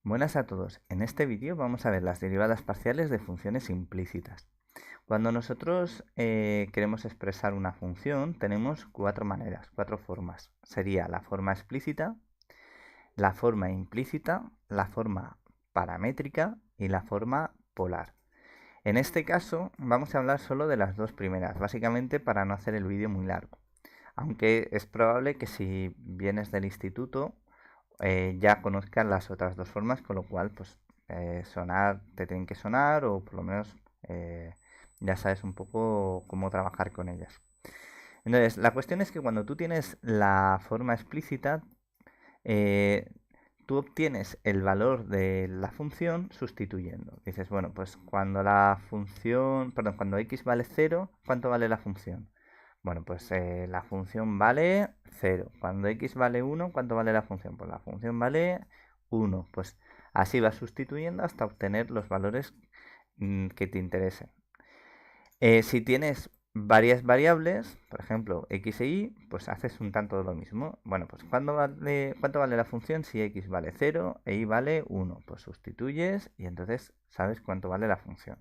Buenas a todos. En este vídeo vamos a ver las derivadas parciales de funciones implícitas. Cuando nosotros queremos expresar una función, tenemos cuatro maneras, cuatro formas. Sería la forma explícita, la forma implícita, la forma paramétrica y la forma polar. En este caso vamos a hablar solo de las dos primeras, básicamente para no hacer el vídeo muy largo. Aunque es probable que si vienes del instituto ya conozcas las otras dos formas, con lo cual pues sonar te tienen que sonar o por lo menos ya sabes un poco cómo trabajar con ellas. Entonces, la cuestión es que cuando tú tienes la forma explícita, eh, tú obtienes el valor de la función sustituyendo. Dices, bueno, pues cuando la función, perdón, cuando x vale 0, ¿cuánto vale la función? Bueno, pues la función vale 0. Cuando x vale 1, ¿cuánto vale la función? Pues la función vale 1. Pues así vas sustituyendo hasta obtener los valores que te interesen. Si tienes varias variables, por ejemplo, x e y, pues haces un tanto de lo mismo. Bueno, pues ¿cuánto vale la función si x vale 0 e y vale 1? Pues sustituyes y entonces sabes cuánto vale la función.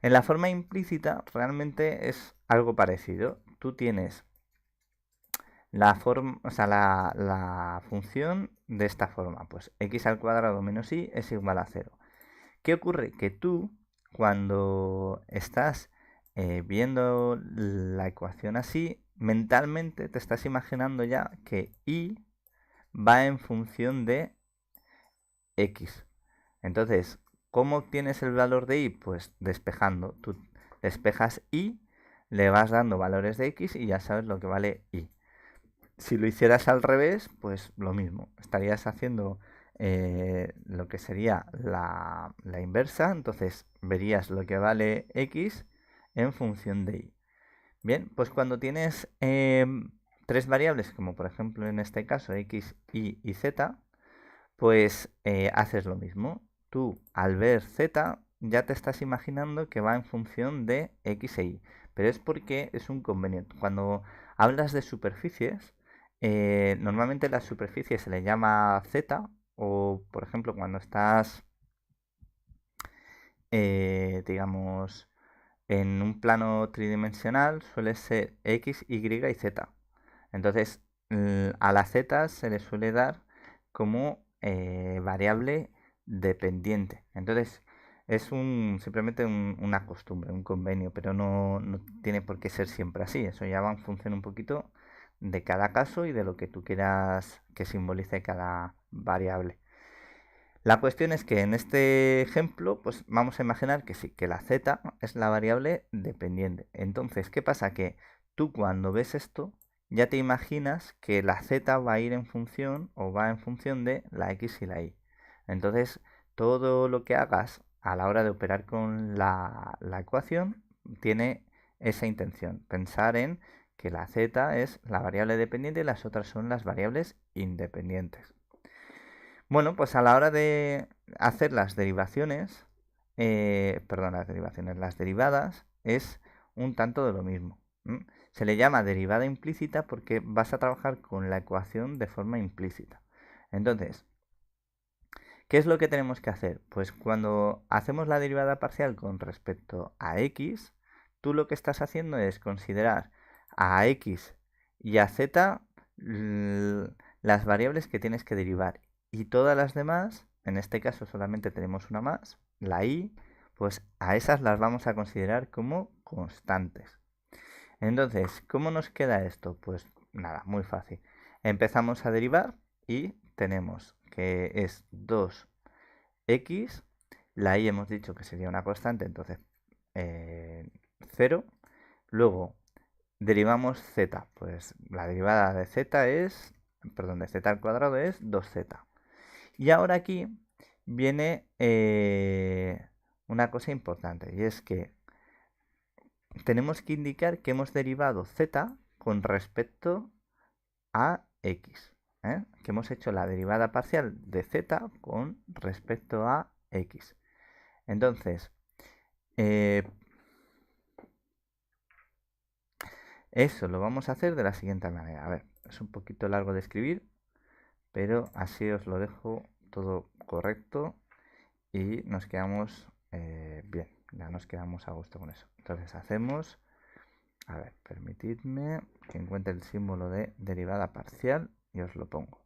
En la forma implícita realmente es algo parecido. Tú tienes la función de esta forma, pues x al cuadrado menos y es igual a 0. ¿Qué ocurre? Que tú, cuando estás viendo la ecuación así, mentalmente te estás imaginando ya que y va en función de x. Entonces, ¿cómo obtienes el valor de y? Pues despejando. Tú despejas y, le vas dando valores de x y ya sabes lo que vale y. Si lo hicieras al revés, pues lo mismo. Estarías haciendo lo que sería la inversa. Entonces verías lo que vale x en función de y. Bien, pues cuando tienes tres variables, como por ejemplo en este caso x, y z, pues haces lo mismo. Tú al ver z ya te estás imaginando que va en función de x e y. Pero es porque es un convenio. Cuando hablas de superficies, normalmente la superficie se le llama z, o por ejemplo cuando estás, digamos, en un plano tridimensional suele ser x, y y z. Entonces a la z se le suele dar como variable dependiente. Entonces es simplemente una costumbre, un convenio, pero no tiene por qué ser siempre así. Eso ya va en función un poquito de cada caso y de lo que tú quieras que simbolice cada variable. La cuestión es que en este ejemplo, pues vamos a imaginar que sí, que la z es la variable dependiente. Entonces, ¿qué pasa? Que tú cuando ves esto, ya te imaginas que la z va a ir en función o va en función de la x y la y. Entonces, todo lo que hagas a la hora de operar con la ecuación tiene esa intención, pensar en que la z es la variable dependiente y las otras son las variables independientes. Bueno, pues a la hora de hacer las derivaciones, perdón, las derivadas es un tanto de lo mismo. Se le llama derivada implícita porque vas a trabajar con la ecuación de forma implícita. Entonces, ¿qué es lo que tenemos que hacer? Pues cuando hacemos la derivada parcial con respecto a x, tú lo que estás haciendo es considerar a x y a z las variables que tienes que derivar y todas las demás, en este caso solamente tenemos una más, la y, pues a esas las vamos a considerar como constantes. Entonces, ¿cómo nos queda esto? Pues nada, muy fácil. Empezamos a derivar y tenemos que es 2x, la y hemos dicho que sería una constante, entonces 0. Luego derivamos z, pues la derivada de z es, perdón, de z al cuadrado es 2z. Y ahora aquí viene una cosa importante y es que tenemos que indicar que hemos derivado z con respecto a x. Que hemos hecho la derivada parcial de z con respecto a x. Entonces, eh, eso lo vamos a hacer de la siguiente manera. A ver, es un poquito largo de escribir, pero así os lo dejo todo correcto y nos quedamos bien, ya nos quedamos a gusto con eso. Entonces hacemos, a ver, permitidme que encuentre el símbolo de derivada parcial y os lo pongo.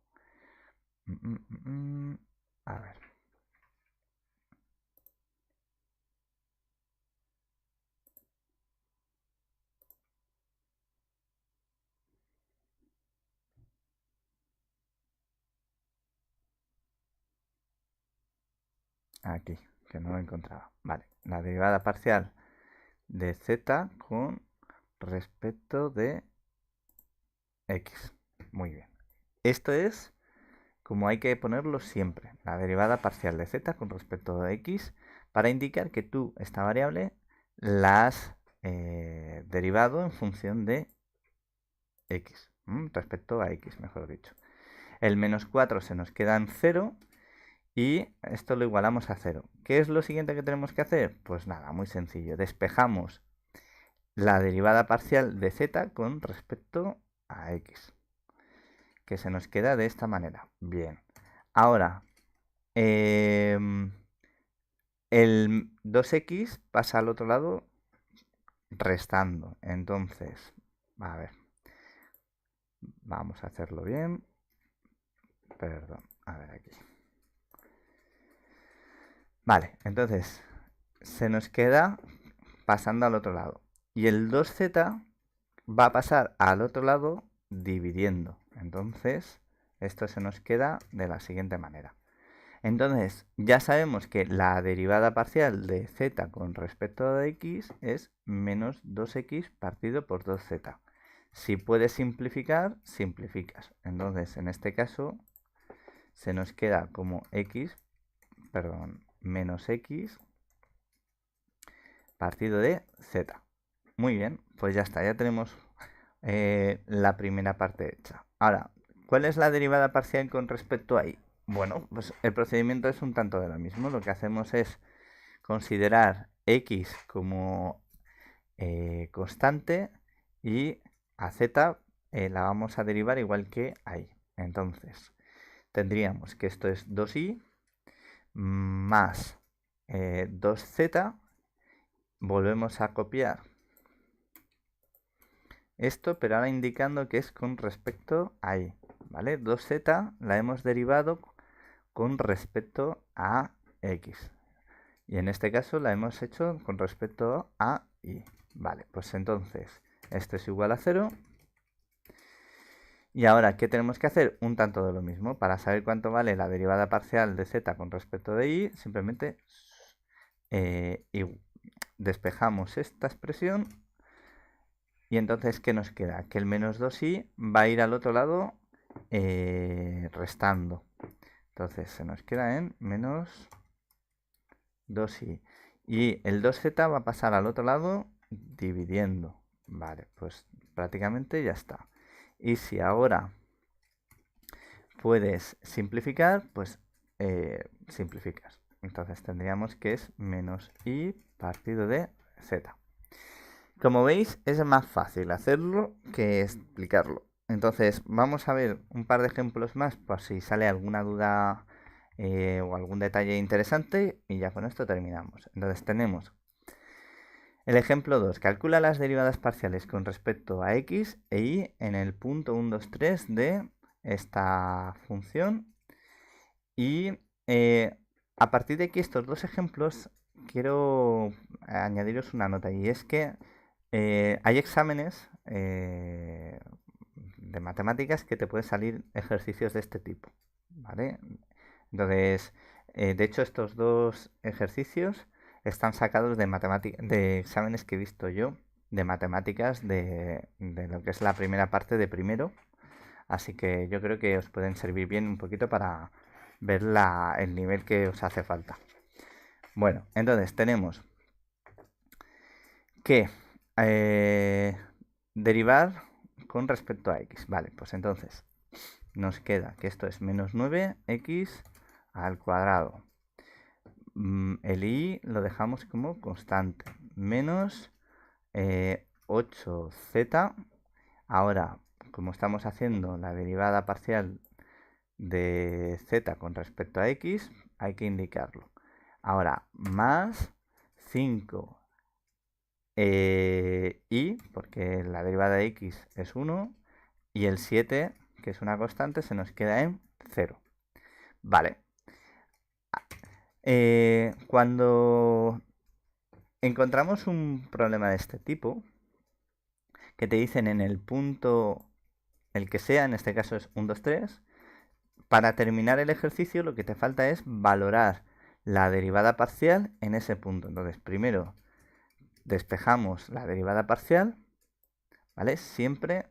A ver. Aquí, que no lo encontraba. Vale, la derivada parcial de z con respecto de x. Muy bien. Esto es como hay que ponerlo siempre. La derivada parcial de z con respecto de x para indicar que tú esta variable la has derivado en función de x. Respecto a x, mejor dicho. El menos 4 se nos queda en 0 y esto lo igualamos a 0. ¿Qué es lo siguiente que tenemos que hacer? Pues nada, muy sencillo. Despejamos la derivada parcial de z con respecto a x, que se nos queda de esta manera. Bien. Ahora, el 2x pasa al otro lado restando. Entonces, a ver, vamos a hacerlo bien. Perdón, a ver aquí. Vale, entonces se nos queda pasando al otro lado. Y el 2z va a pasar al otro lado dividiendo. Entonces, esto se nos queda de la siguiente manera. Entonces, ya sabemos que la derivada parcial de z con respecto a x es menos 2x partido por 2z. Si puedes simplificar, simplificas. Entonces, en este caso, se nos queda como menos x partido de z. Muy bien, pues ya está, ya tenemos la primera parte hecha. Ahora, ¿cuál es la derivada parcial con respecto a y? Bueno, pues el procedimiento es un tanto de lo mismo. Lo que hacemos es considerar x como constante y a z la vamos a derivar igual que a y. Entonces, tendríamos que esto es 2y más 2z. Volvemos a copiar esto, pero ahora indicando que es con respecto a y, ¿vale? 2z la hemos derivado con respecto a x. Y en este caso la hemos hecho con respecto a y. Vale, pues entonces esto es igual a 0. Y ahora, ¿qué tenemos que hacer? Un tanto de lo mismo. Para saber cuánto vale la derivada parcial de z con respecto de y, simplemente despejamos esta expresión. Y entonces, ¿qué nos queda? Que el menos 2y va a ir al otro lado restando. Entonces se nos queda en menos 2y. Y el 2z va a pasar al otro lado dividiendo. Vale, pues prácticamente ya está. Y si ahora puedes simplificar, pues simplificas. Entonces tendríamos que es menos y partido de z. Como veis, es más fácil hacerlo que explicarlo. Entonces, vamos a ver un par de ejemplos más por si sale alguna duda o algún detalle interesante y ya con esto terminamos. Entonces, tenemos el ejemplo 2. Calcula las derivadas parciales con respecto a x e y en el punto 1, 2, 3 de esta función. Y a partir de aquí, estos dos ejemplos, quiero añadiros una nota y es que hay exámenes de matemáticas que te pueden salir ejercicios de este tipo, ¿vale? Entonces, de hecho, estos dos ejercicios están sacados de exámenes que he visto yo de matemáticas de lo que es la primera parte de primero. Así que yo creo que os pueden servir bien un poquito para ver el nivel que os hace falta. Bueno, entonces tenemos que derivar con respecto a x. Vale, pues entonces nos queda que esto es menos 9x al cuadrado. El y lo dejamos como constante. Menos 8z. Ahora, como estamos haciendo la derivada parcial de z con respecto a x, hay que indicarlo. Ahora, más 5 y, porque la derivada de x es 1, y el 7, que es una constante, se nos queda en 0. Vale. Cuando encontramos un problema de este tipo, que te dicen en el punto, el que sea, en este caso es 1, 2, 3, para terminar el ejercicio lo que te falta es valorar la derivada parcial en ese punto. Entonces, primero despejamos la derivada parcial, ¿vale? Siempre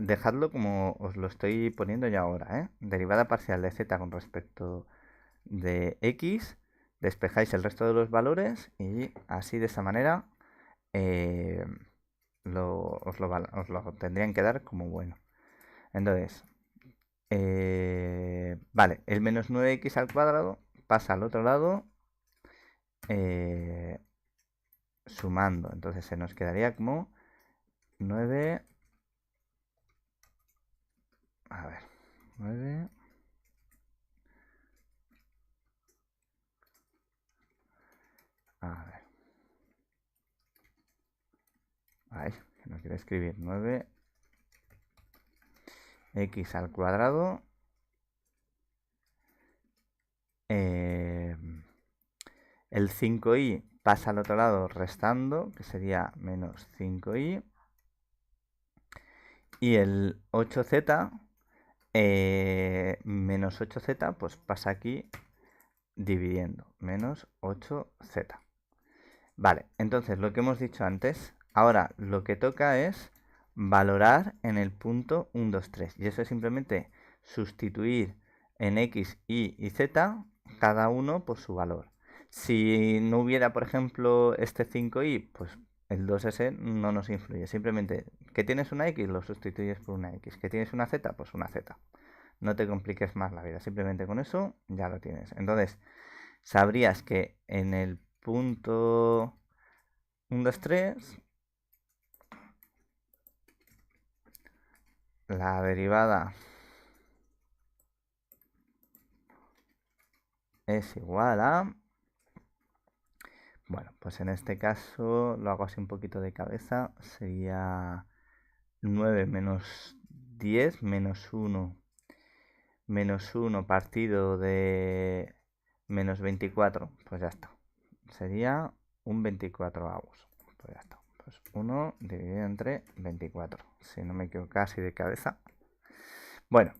dejadlo como os lo estoy poniendo ya ahora, ¿eh? Derivada parcial de z con respecto de x, despejáis el resto de los valores y así de esa manera os lo tendrían que dar como bueno. Entonces, vale, el menos 9x al cuadrado pasa al otro lado sumando. Entonces se nos quedaría como 9... A ver, 9... A ver. Ay, que no quiero escribir. 9x al cuadrado. El 5i pasa al otro lado restando, que sería menos 5i. Y el 8z, menos 8z, pues pasa aquí dividiendo. Menos 8z. Vale, entonces lo que hemos dicho antes, ahora lo que toca es valorar en el punto 1, 2, 3. Y eso es simplemente sustituir en x, y z cada uno por su valor. Si no hubiera, por ejemplo, este 5i, pues el 2s no nos influye. Simplemente que tienes una x, lo sustituyes por una x. Que tienes una z, pues una z. No te compliques más la vida. Simplemente con eso ya lo tienes. Entonces, sabrías que en el punto 1, 2, 3, la derivada es igual a... Bueno, pues en este caso lo hago así un poquito de cabeza. Sería 9 menos 10 menos 1 partido de menos 24. Pues ya está. Sería un 24avos. Pues ya está. Pues 1 dividido entre 24. Si no me equivoco casi de cabeza. Bueno,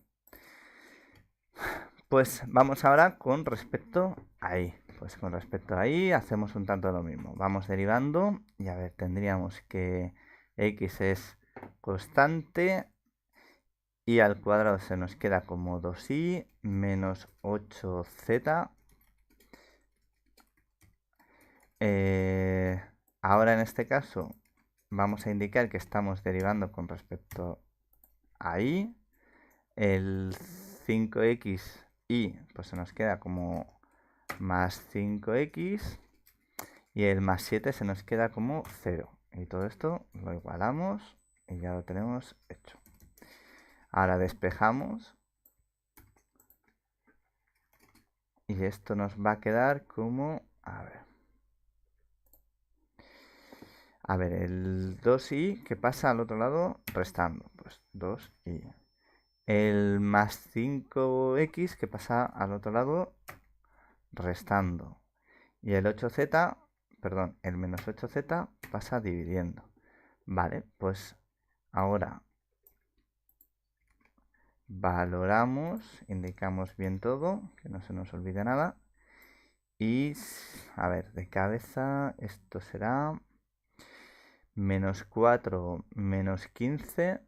pues vamos ahora con respecto a y. Pues con respecto a y hacemos un tanto lo mismo. Vamos derivando y a ver, tendríamos que x es constante y al cuadrado se nos queda como 2i menos 8z. Ahora en este caso vamos a indicar que estamos derivando con respecto a y. El 5x y pues se nos queda como más 5x y el más 7 se nos queda como 0. Y todo esto lo igualamos y ya lo tenemos hecho. Ahora despejamos y esto nos va a quedar como... A ver, el 2i que pasa al otro lado restando. Pues 2i. El más 5x que pasa al otro lado restando. Y el 8z, perdón, el menos 8z pasa dividiendo. Vale, pues ahora valoramos, indicamos bien todo, que no se nos olvide nada. Y, a ver, de cabeza esto será menos 4 menos 15.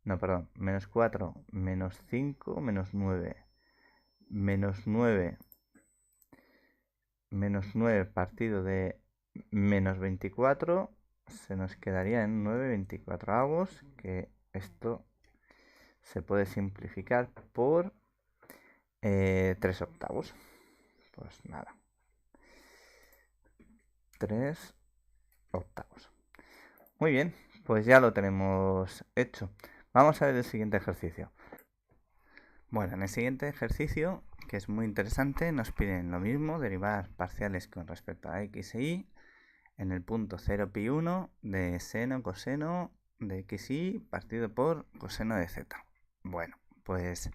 No, perdón, menos 4 menos 5 menos 9. Menos 9 partido de menos 24 se nos quedaría en 9/24avos, que esto se puede simplificar por 3 octavos. Pues nada, 3 octavos. Muy bien, pues ya lo tenemos hecho. Vamos a ver el siguiente ejercicio. Bueno, en el siguiente ejercicio, que es muy interesante, nos piden lo mismo, derivar parciales con respecto a x e y en el punto 0 pi 1 de seno coseno de x y partido por coseno de z. Bueno, pues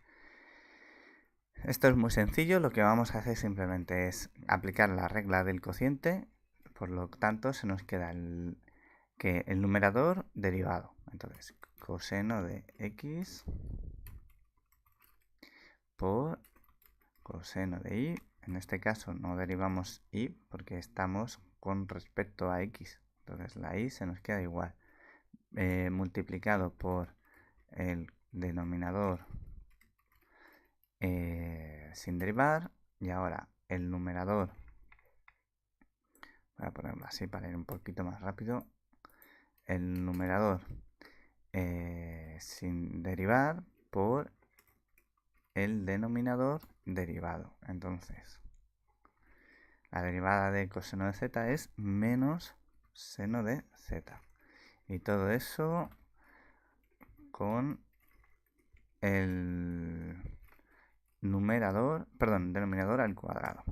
esto es muy sencillo, lo que vamos a hacer simplemente es aplicar la regla del cociente, por lo tanto se nos queda el numerador derivado. Entonces, coseno de x por coseno de y. En este caso no derivamos y porque estamos con respecto a x. Entonces la y se nos queda igual. Multiplicado por el denominador sin derivar. Y ahora el numerador, voy a ponerlo así para ir un poquito más rápido. El numerador sin derivar por el denominador derivado. Entonces, la derivada de coseno de z es menos seno de z. Y todo eso con el denominador al cuadrado.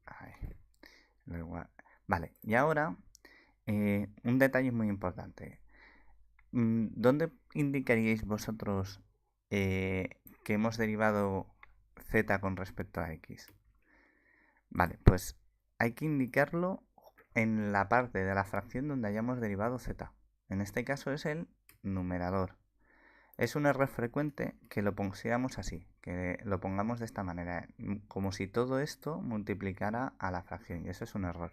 Ahí. Vale, y ahora un detalle muy importante. ¿Dónde indicaríais vosotros que hemos derivado z con respecto a x? Vale, pues hay que indicarlo en la parte de la fracción donde hayamos derivado z. En este caso es el numerador. Es un error frecuente que lo pusiéramos así, que lo pongamos de esta manera, como si todo esto multiplicara a la fracción, y eso es un error.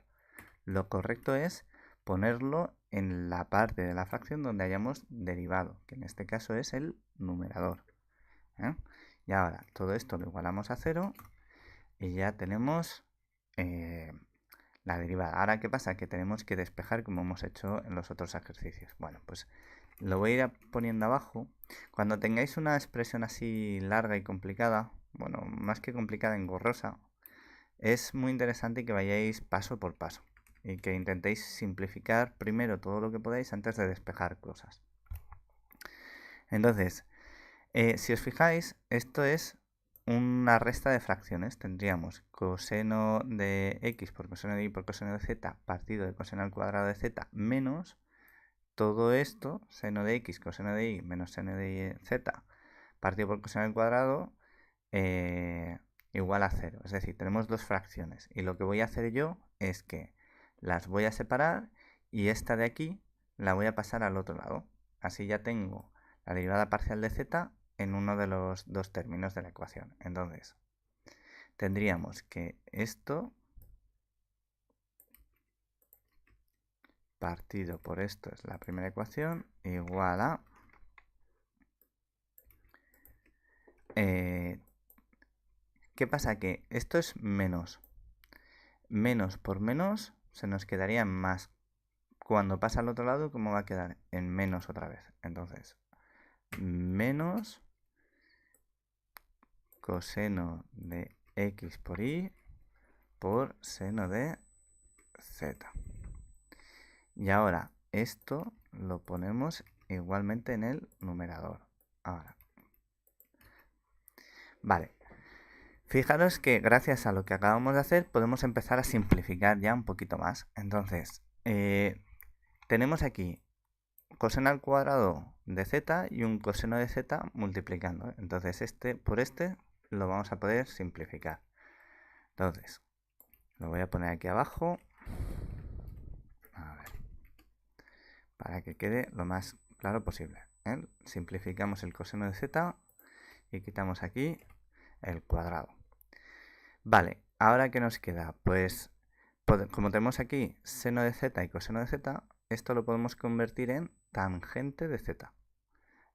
Lo correcto es ponerlo en la parte de la fracción donde hayamos derivado, que en este caso es el numerador. Y ahora todo esto lo igualamos a 0 y ya tenemos la derivada. Ahora, ¿qué pasa? Que tenemos que despejar como hemos hecho en los otros ejercicios. Bueno, pues lo voy a ir poniendo abajo. Cuando tengáis una expresión así larga y complicada, bueno, más que complicada, engorrosa, es muy interesante que vayáis paso por paso y que intentéis simplificar primero todo lo que podáis antes de despejar cosas. Entonces, si os fijáis, esto es una resta de fracciones. Tendríamos coseno de x por coseno de y por coseno de z partido de coseno al cuadrado de z menos todo esto, seno de x, coseno de y menos seno de z partido por coseno al cuadrado igual a 0. Es decir, tenemos dos fracciones. Y lo que voy a hacer yo es que las voy a separar y esta de aquí la voy a pasar al otro lado. Así ya tengo la derivada parcial de z en uno de los dos términos de la ecuación. Entonces, tendríamos que esto partido por esto es la primera ecuación igual a ¿qué pasa? Que esto es menos. Menos por menos se nos quedaría más. Cuando pasa al otro lado, ¿cómo va a quedar? En menos otra vez. Entonces, menos coseno de x por y por seno de z. Y ahora esto lo ponemos igualmente en el numerador. Ahora. Vale. Fijaros que gracias a lo que acabamos de hacer podemos empezar a simplificar ya un poquito más. Entonces, tenemos aquí coseno al cuadrado de z y un coseno de z multiplicando. Entonces este por este lo vamos a poder simplificar. Entonces, lo voy a poner aquí abajo. A ver, para que quede lo más claro posible. Simplificamos el coseno de z y quitamos aquí el cuadrado. Vale, ahora ¿qué nos queda? Pues como tenemos aquí seno de z y coseno de z, esto lo podemos convertir en tangente de z.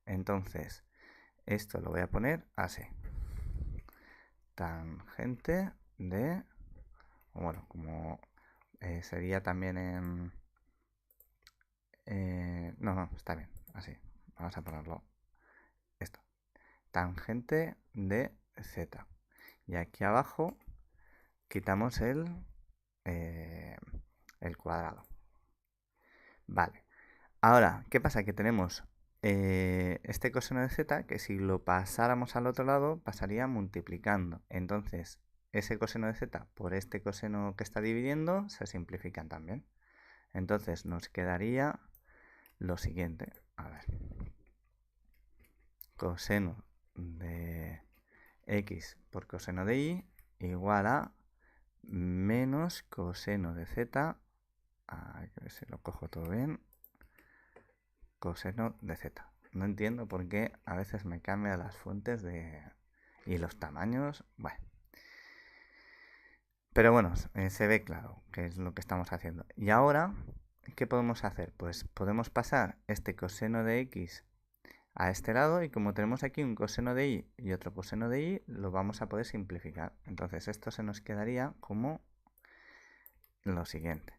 Entonces, esto lo voy a poner así. Tangente de... Bueno, como sería también en... no, está bien, así. Vamos a ponerlo esto. Tangente de z. Y aquí abajo quitamos el cuadrado. Vale. Ahora, ¿qué pasa? Que tenemos este coseno de z, que si lo pasáramos al otro lado, pasaría multiplicando. Entonces, ese coseno de z por este coseno que está dividiendo se simplifican también. Entonces, nos quedaría lo siguiente. A ver. Coseno de x por coseno de y igual a menos coseno de z. A ver si lo cojo todo bien. Coseno de z. No entiendo por qué a veces me cambia las fuentes y los tamaños. Bueno. Pero bueno, se ve claro que es lo que estamos haciendo. Y ahora, ¿qué podemos hacer? Pues podemos pasar este coseno de x a este lado y como tenemos aquí un coseno de y y otro coseno de y, lo vamos a poder simplificar. Entonces esto se nos quedaría como lo siguiente.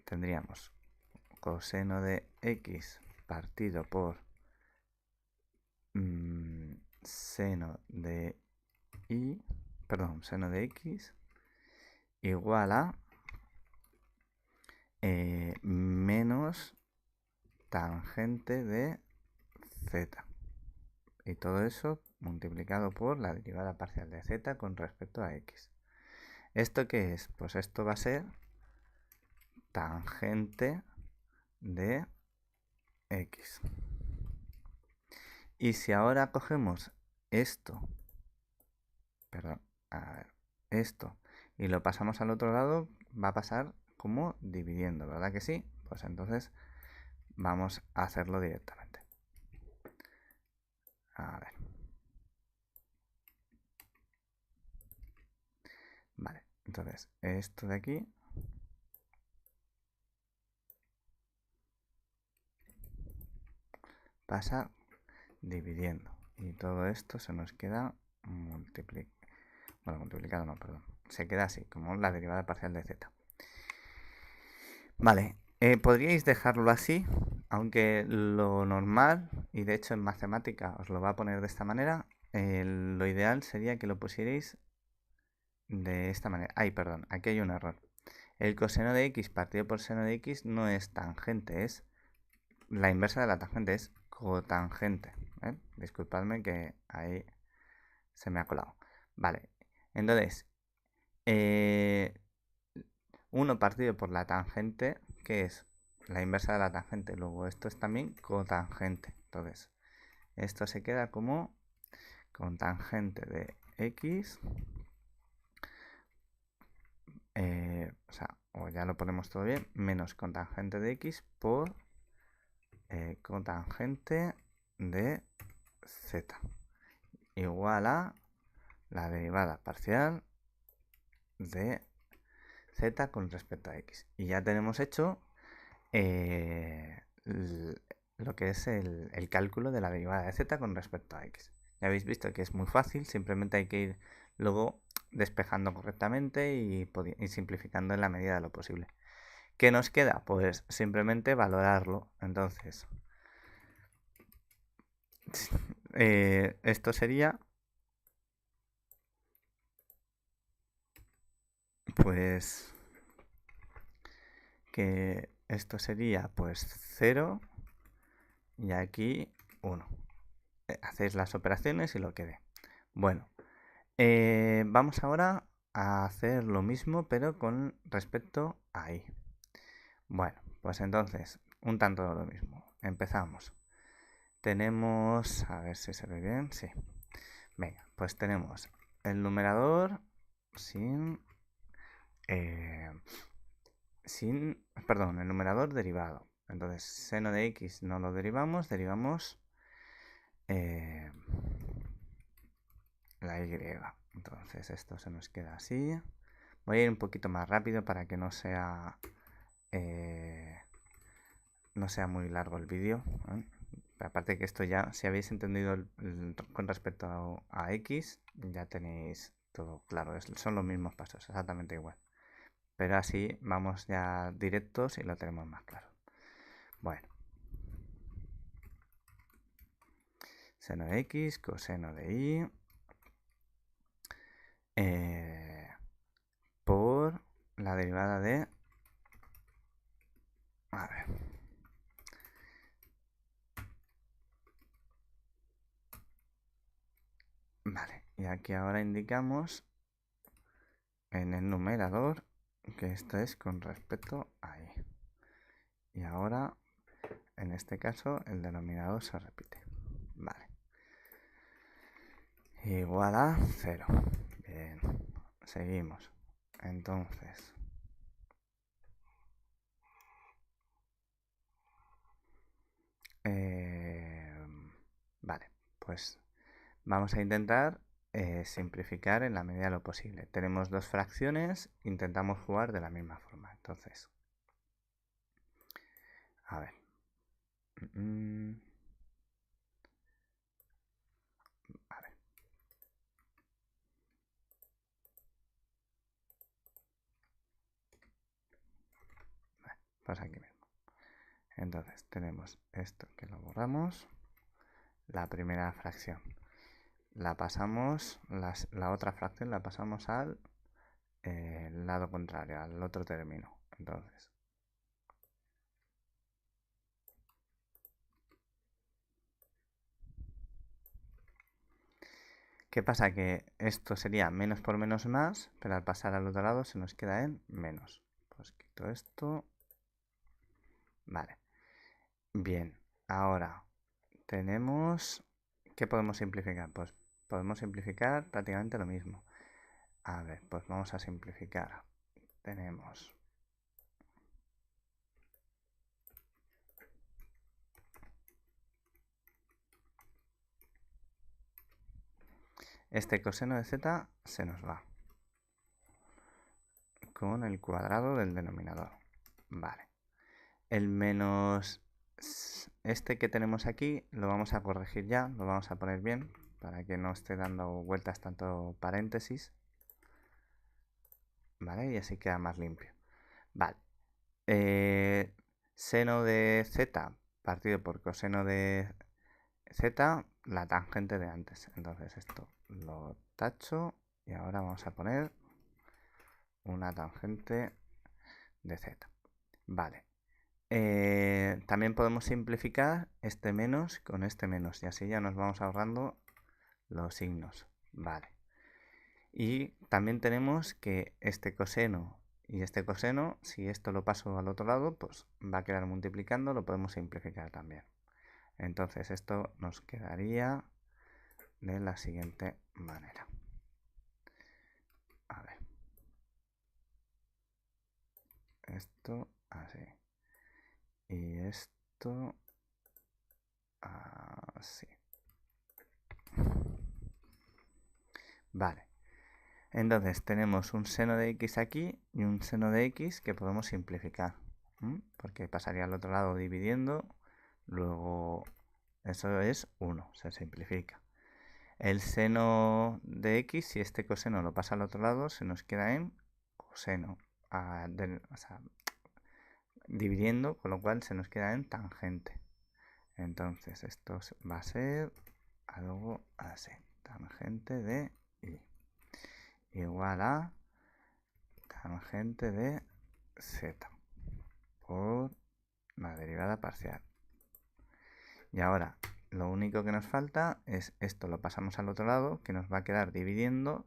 Tendríamos coseno de x partido por seno de y, perdón, seno de x igual a menos tangente de z. Y todo eso multiplicado por la derivada parcial de z con respecto a x. ¿Esto qué es? Pues esto va a ser tangente de x. Y si ahora cogemos esto, perdón, a ver, esto, y lo pasamos al otro lado, va a pasar como dividiendo, ¿verdad que sí? Pues entonces vamos a hacerlo directamente. A ver. Vale, entonces esto de aquí pasa dividiendo y todo esto se nos queda multiplicado no, perdón. Se queda así, como la derivada parcial de z. Vale, podríais dejarlo así, aunque lo normal, y de hecho en matemática os lo va a poner de esta manera, lo ideal sería que lo pusierais de esta manera. Ay, perdón, aquí hay un error. El coseno de x partido por seno de x no es tangente, es la inversa de la tangente, es cotangente. Disculpadme que ahí se me ha colado. Vale, entonces, 1 partido por la tangente, que es la inversa de la tangente. Luego esto es también cotangente. Entonces, esto se queda como cotangente de x. O ya lo ponemos todo bien, menos cotangente de x por cotangente de z igual a la derivada parcial de z con respecto a x. Y ya tenemos hecho lo que es el cálculo de la derivada de z con respecto a x. Ya habéis visto que es muy fácil, simplemente hay que ir luego despejando correctamente y simplificando en la medida de lo posible. ¿Qué nos queda? Pues simplemente valorarlo. Entonces, esto sería, pues, que esto sería, pues, 0 y aquí 1. Hacéis las operaciones y lo que dé. Bueno, vamos ahora a hacer lo mismo, pero con respecto a y. Bueno, pues entonces, un tanto lo mismo. Empezamos. Tenemos, a ver si se ve bien, sí. Venga, pues tenemos el numerador perdón, el numerador derivado. Entonces, seno de x no lo derivamos la y. Entonces, esto se nos queda así. Voy a ir un poquito más rápido para que no sea muy largo el vídeo. Aparte que esto ya, si habéis entendido con respecto a x, ya tenéis todo claro. Son los mismos pasos, exactamente igual. Pero así vamos ya directos y lo tenemos más claro. Bueno. Seno de x, coseno de y. Por la derivada de... A ver. aquí ahora indicamos en el numerador que esto es con respecto a y. Y ahora, en este caso, el denominador se repite. Vale. Igual a 0. Bien. Seguimos. Entonces, vale, pues vamos a intentar simplificar en la medida de lo posible. Tenemos dos fracciones, intentamos jugar de la misma forma. Entonces, a ver. A ver. Vale, pues aquí mismo. Entonces tenemos esto que lo borramos. La primera fracción la pasamos, la otra fracción la pasamos al lado contrario, al otro término. Entonces, ¿qué pasa? Que esto sería menos por menos más, pero al pasar al otro lado se nos queda en menos. Pues quito esto. Vale. Bien, ahora tenemos... ¿Qué podemos simplificar? Pues podemos simplificar prácticamente lo mismo. A ver, pues vamos a simplificar. Tenemos... Este coseno de z se nos va con el cuadrado del denominador. Vale. El menos este que tenemos aquí lo vamos a corregir ya, lo vamos a poner bien para que no esté dando vueltas tanto paréntesis. Vale, y así queda más limpio. Vale. Seno de z partido por coseno de z, la tangente de antes. Entonces esto lo tacho y ahora vamos a poner una tangente de z. Vale. También podemos simplificar este menos con este menos y así ya nos vamos ahorrando los signos. Vale. Y también tenemos que este coseno y este coseno, si esto lo paso al otro lado, pues va a quedar multiplicando, lo podemos simplificar también. Entonces esto nos quedaría de la siguiente manera. A ver. Esto así. Y esto así. Vale. Entonces tenemos un seno de x aquí y un seno de x que podemos simplificar. Porque pasaría al otro lado dividiendo. Luego eso es 1, se simplifica. El seno de x, si este coseno lo pasa al otro lado, se nos queda en coseno. O sea, dividiendo, con lo cual se nos queda en tangente. Entonces esto va a ser algo así. Tangente de y igual a tangente de z por la derivada parcial. Y ahora lo único que nos falta es esto, lo pasamos al otro lado, que nos va a quedar dividiendo,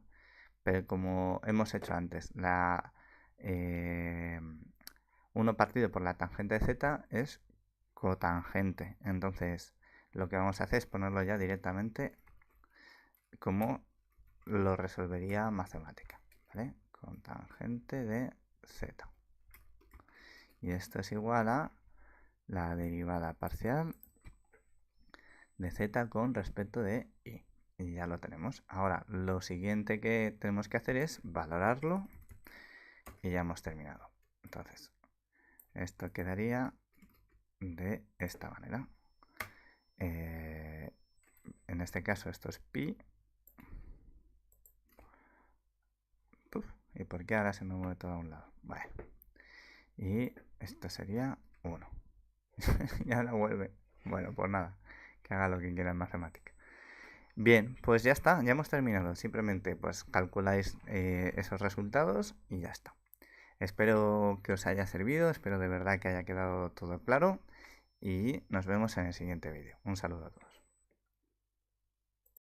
pero como hemos hecho antes, 1 partido por la tangente de z es cotangente. Entonces lo que vamos a hacer es ponerlo ya directamente como lo resolvería matemática, ¿vale? Cotangente de z. Y esto es igual a la derivada parcial de z con respecto de y. Y ya lo tenemos. Ahora, lo siguiente que tenemos que hacer es valorarlo y ya hemos terminado. Entonces, esto quedaría de esta manera. En este caso, esto es pi. ¿Y por qué ahora se me mueve todo a un lado? Vale. Y esto sería 1. Y ahora vuelve. Bueno, pues nada, que haga lo que quiera en matemática. Bien, pues ya está, ya hemos terminado. Simplemente pues calculáis esos resultados y ya está. Espero que os haya servido, espero de verdad que haya quedado todo claro y nos vemos en el siguiente vídeo. Un saludo a todos.